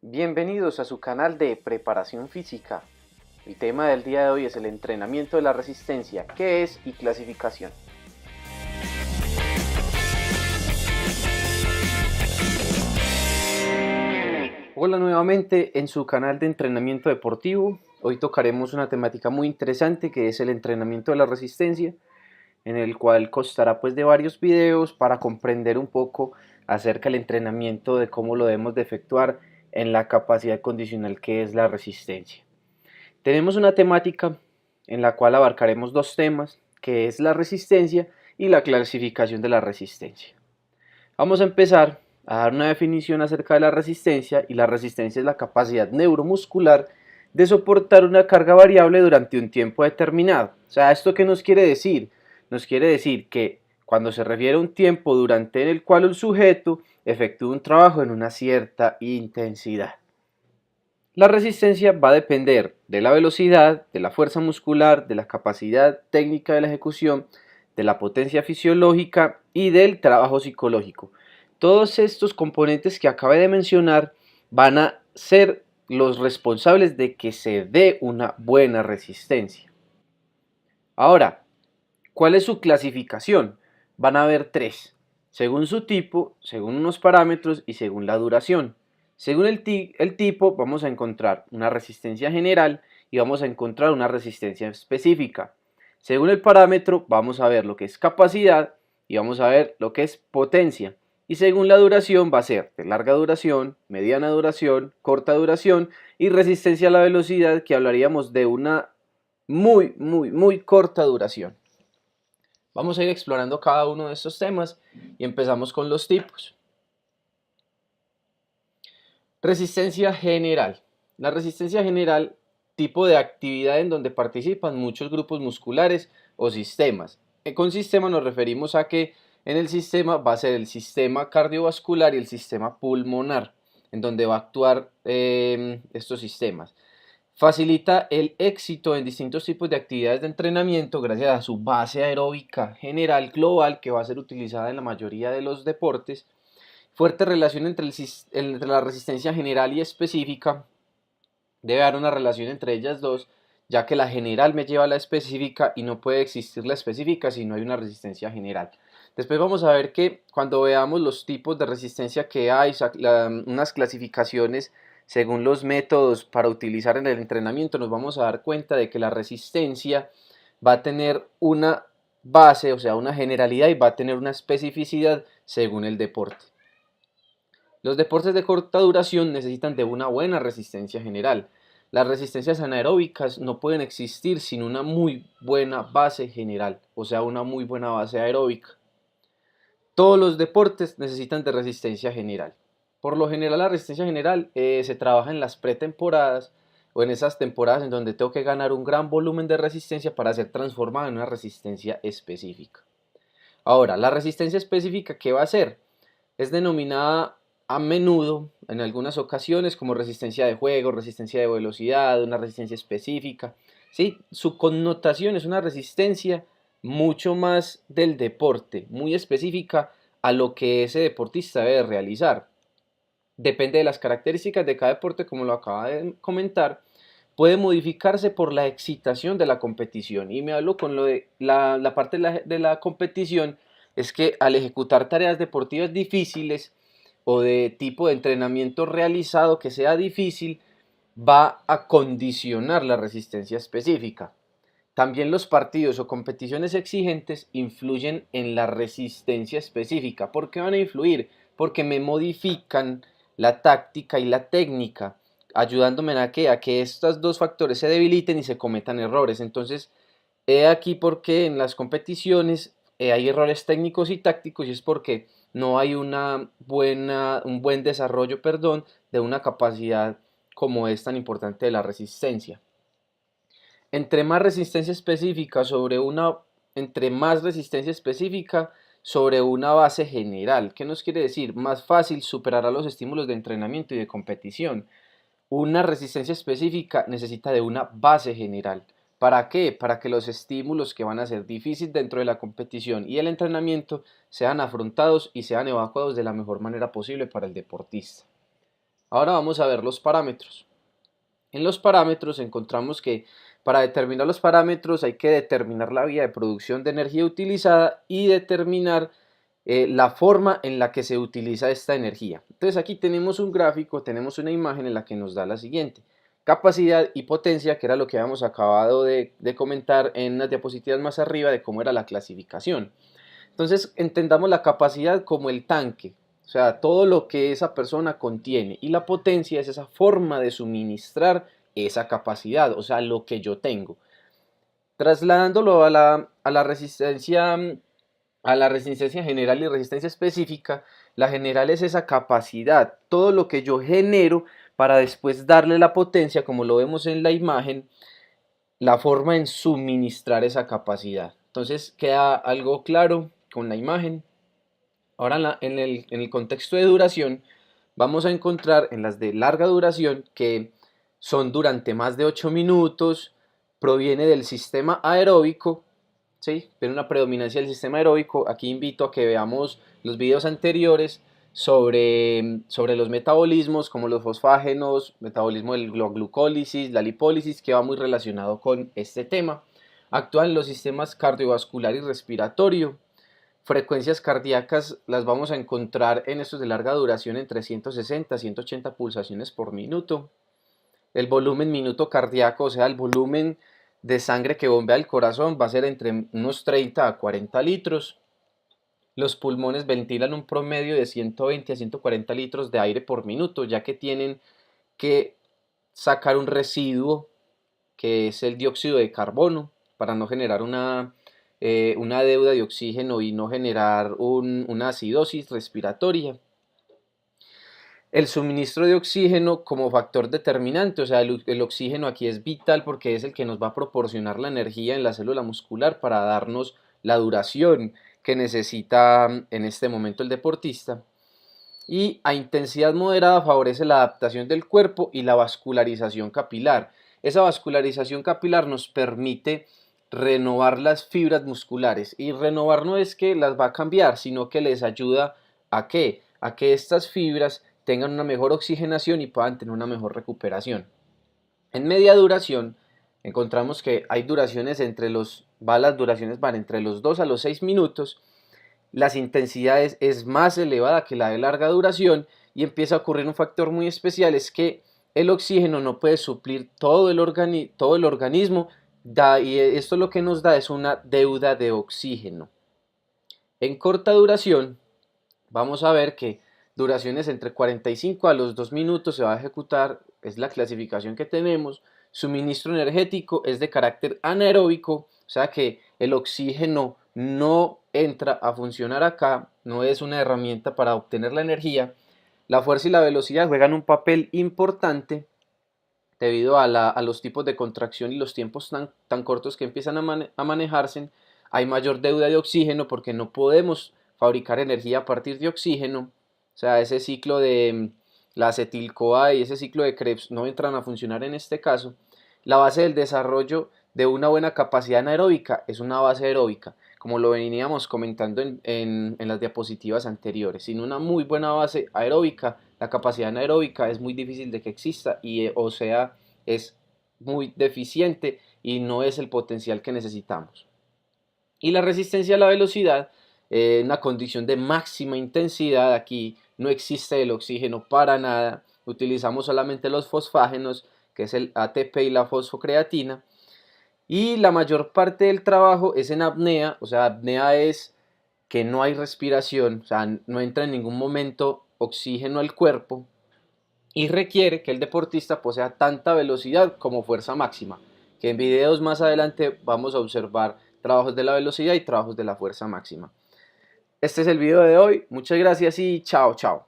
Bienvenidos a su canal de preparación física. El tema del día de hoy es el entrenamiento de la resistencia, qué es y clasificación. Hola nuevamente en su canal de entrenamiento deportivo. Hoy tocaremos una temática muy interesante que es el entrenamiento de la resistencia, en el cual constará pues de varios videos para comprender un poco acerca del entrenamiento, de cómo lo debemos de efectuar en la capacidad condicional que es la resistencia. Tenemos una temática en la cual abarcaremos dos temas, que es la resistencia y la clasificación de la resistencia. Vamos a empezar a dar una definición acerca de la resistencia, y la resistencia es la capacidad neuromuscular de soportar una carga variable durante un tiempo determinado. O sea, ¿esto qué nos quiere decir? Nos quiere decir que cuando se refiere a un tiempo durante el cual un sujeto efectúa un trabajo en una cierta intensidad. La resistencia va a depender de la velocidad, de la fuerza muscular, de la capacidad técnica de la ejecución, de la potencia fisiológica y del trabajo psicológico. Todos estos componentes que acabé de mencionar van a ser los responsables de que se dé una buena resistencia. Ahora, ¿cuál es su clasificación? Van a haber tres, según su tipo, según unos parámetros y según la duración. Según el tipo vamos a encontrar una resistencia general y vamos a encontrar una resistencia específica. Según el parámetro vamos a ver lo que es capacidad y vamos a ver lo que es potencia. Y según la duración va a ser de larga duración, mediana duración, corta duración y resistencia a la velocidad, que hablaríamos de una muy corta duración. Vamos a ir explorando cada uno de estos temas y empezamos con los tipos. Resistencia general. La resistencia general, tipo de actividad en donde participan muchos grupos musculares o sistemas. Con sistema nos referimos a que en el sistema va a ser el sistema cardiovascular y el sistema pulmonar, en donde va a actuar estos sistemas. Facilita el éxito en distintos tipos de actividades de entrenamiento gracias a su base aeróbica general global, que va a ser utilizada en la mayoría de los deportes. Fuerte relación entre la resistencia general y específica. Debe haber una relación entre ellas dos, ya que la general me lleva a la específica y no puede existir la específica si no hay una resistencia general. Después vamos a ver que cuando veamos los tipos de resistencia que hay, unas clasificaciones según los métodos para utilizar en el entrenamiento, nos vamos a dar cuenta de que la resistencia va a tener una base, o sea, una generalidad, y va a tener una especificidad según el deporte. Los deportes de corta duración necesitan de una buena resistencia general. Las resistencias anaeróbicas no pueden existir sin una muy buena base general, o sea, una muy buena base aeróbica. Todos los deportes necesitan de resistencia general. Por lo general, la resistencia general se trabaja en las pretemporadas o en esas temporadas en donde tengo que ganar un gran volumen de resistencia para ser transformada en una resistencia específica. Ahora, la resistencia específica, ¿qué va a hacer? Es denominada a menudo, en algunas ocasiones, como resistencia de juego, resistencia de velocidad, una resistencia específica. ¿Sí? Su connotación es una resistencia mucho más del deporte, muy específica a lo que ese deportista debe realizar. Depende de las características de cada deporte, como lo acaba de comentar. Puede modificarse por la excitación de la competición. Y me hablo con lo de la parte de la competición, es que al ejecutar tareas deportivas difíciles o de tipo de entrenamiento realizado que sea difícil, va a condicionar la resistencia específica. También los partidos o competiciones exigentes influyen en la resistencia específica. ¿Por qué van a influir? Porque me modifican la táctica y la técnica, ayudándome a que estos dos factores se debiliten y se cometan errores. Entonces, he aquí por qué en las competiciones hay errores técnicos y tácticos, y es porque no hay un buen desarrollo, de una capacidad como es tan importante de la resistencia. Entre más resistencia específica sobre una, entre más resistencia específica sobre una base general. ¿Qué nos quiere decir? Más fácil superará los estímulos de entrenamiento y de competición. Una resistencia específica necesita de una base general. ¿Para qué? Para que los estímulos que van a ser difíciles dentro de la competición y el entrenamiento sean afrontados y sean evacuados de la mejor manera posible para el deportista. Ahora vamos a ver los parámetros. En los parámetros encontramos que para determinar los parámetros hay que determinar la vía de producción de energía utilizada y determinar la forma en la que se utiliza esta energía. Entonces aquí tenemos un gráfico, tenemos una imagen en la que nos da la siguiente: capacidad y potencia, que era lo que habíamos acabado de comentar en las diapositivas más arriba de cómo era la clasificación. Entonces entendamos la capacidad como el tanque, o sea, todo lo que esa persona contiene, y la potencia es esa forma de suministrar esa capacidad, o sea, lo que yo tengo. Trasladándolo a la resistencia general y resistencia específica, la general es esa capacidad, todo lo que yo genero para después darle la potencia, como lo vemos en la imagen, la forma en suministrar esa capacidad. Entonces queda algo claro con la imagen. Ahora en el contexto de duración vamos a encontrar en las de larga duración que son durante más de 8 minutos, proviene del sistema aeróbico, ¿sí? Tiene una predominancia del sistema aeróbico. Aquí invito a que veamos los videos anteriores sobre los metabolismos como los fosfágenos, metabolismo de la glucólisis, la lipólisis, que va muy relacionado con este tema. Actúan los sistemas cardiovascular y respiratorio. Frecuencias cardíacas las vamos a encontrar en estos de larga duración entre 160 a 180 pulsaciones por minuto. El volumen minuto cardíaco, o sea, el volumen de sangre que bombea el corazón, va a ser entre unos 30 a 40 litros. Los pulmones ventilan un promedio de 120 a 140 litros de aire por minuto, ya que tienen que sacar un residuo que es el dióxido de carbono para no generar una deuda de oxígeno y no generar una acidosis respiratoria. El suministro de oxígeno como factor determinante, o sea, el oxígeno aquí es vital porque es el que nos va a proporcionar la energía en la célula muscular para darnos la duración que necesita en este momento el deportista. Y a intensidad moderada favorece la adaptación del cuerpo y la vascularización capilar. Esa vascularización capilar nos permite renovar las fibras musculares, y renovar no es que las va a cambiar, sino que les ayuda a ¿qué? A que estas fibras tengan una mejor oxigenación y puedan tener una mejor recuperación. En media duración encontramos que hay duraciones las duraciones van entre los 2 a los 6 minutos. Las intensidades es más elevada que la de larga duración, y empieza a ocurrir un factor muy especial: es que el oxígeno no puede suplir todo el organismo, y esto lo que nos da es una deuda de oxígeno. En corta duración vamos a ver que duraciones entre 45 a los 2 minutos se va a ejecutar, es la clasificación que tenemos. Suministro energético es de carácter anaeróbico, o sea que el oxígeno no entra a funcionar acá, no es una herramienta para obtener la energía. La fuerza y la velocidad juegan un papel importante debido a los tipos de contracción y los tiempos tan cortos que empiezan a manejarse. Hay mayor deuda de oxígeno porque no podemos fabricar energía a partir de oxígeno, o sea, ese ciclo de la acetil-CoA y ese ciclo de Krebs no entran a funcionar en este caso. La base del desarrollo de una buena capacidad anaeróbica es una base aeróbica, como lo veníamos comentando en las diapositivas anteriores. Sin una muy buena base aeróbica, la capacidad anaeróbica es muy difícil de que exista, o sea, es muy deficiente y no es el potencial que necesitamos. Y la resistencia a la velocidad, una condición de máxima intensidad. Aquí no existe el oxígeno para nada, utilizamos solamente los fosfágenos, que es el ATP y la fosfocreatina, y la mayor parte del trabajo es en apnea. O sea, apnea es que no hay respiración, o sea, no entra en ningún momento oxígeno al cuerpo, y requiere que el deportista posea tanta velocidad como fuerza máxima, que en videos más adelante vamos a observar trabajos de la velocidad y trabajos de la fuerza máxima. Este es el video de hoy, muchas gracias y chao, chao.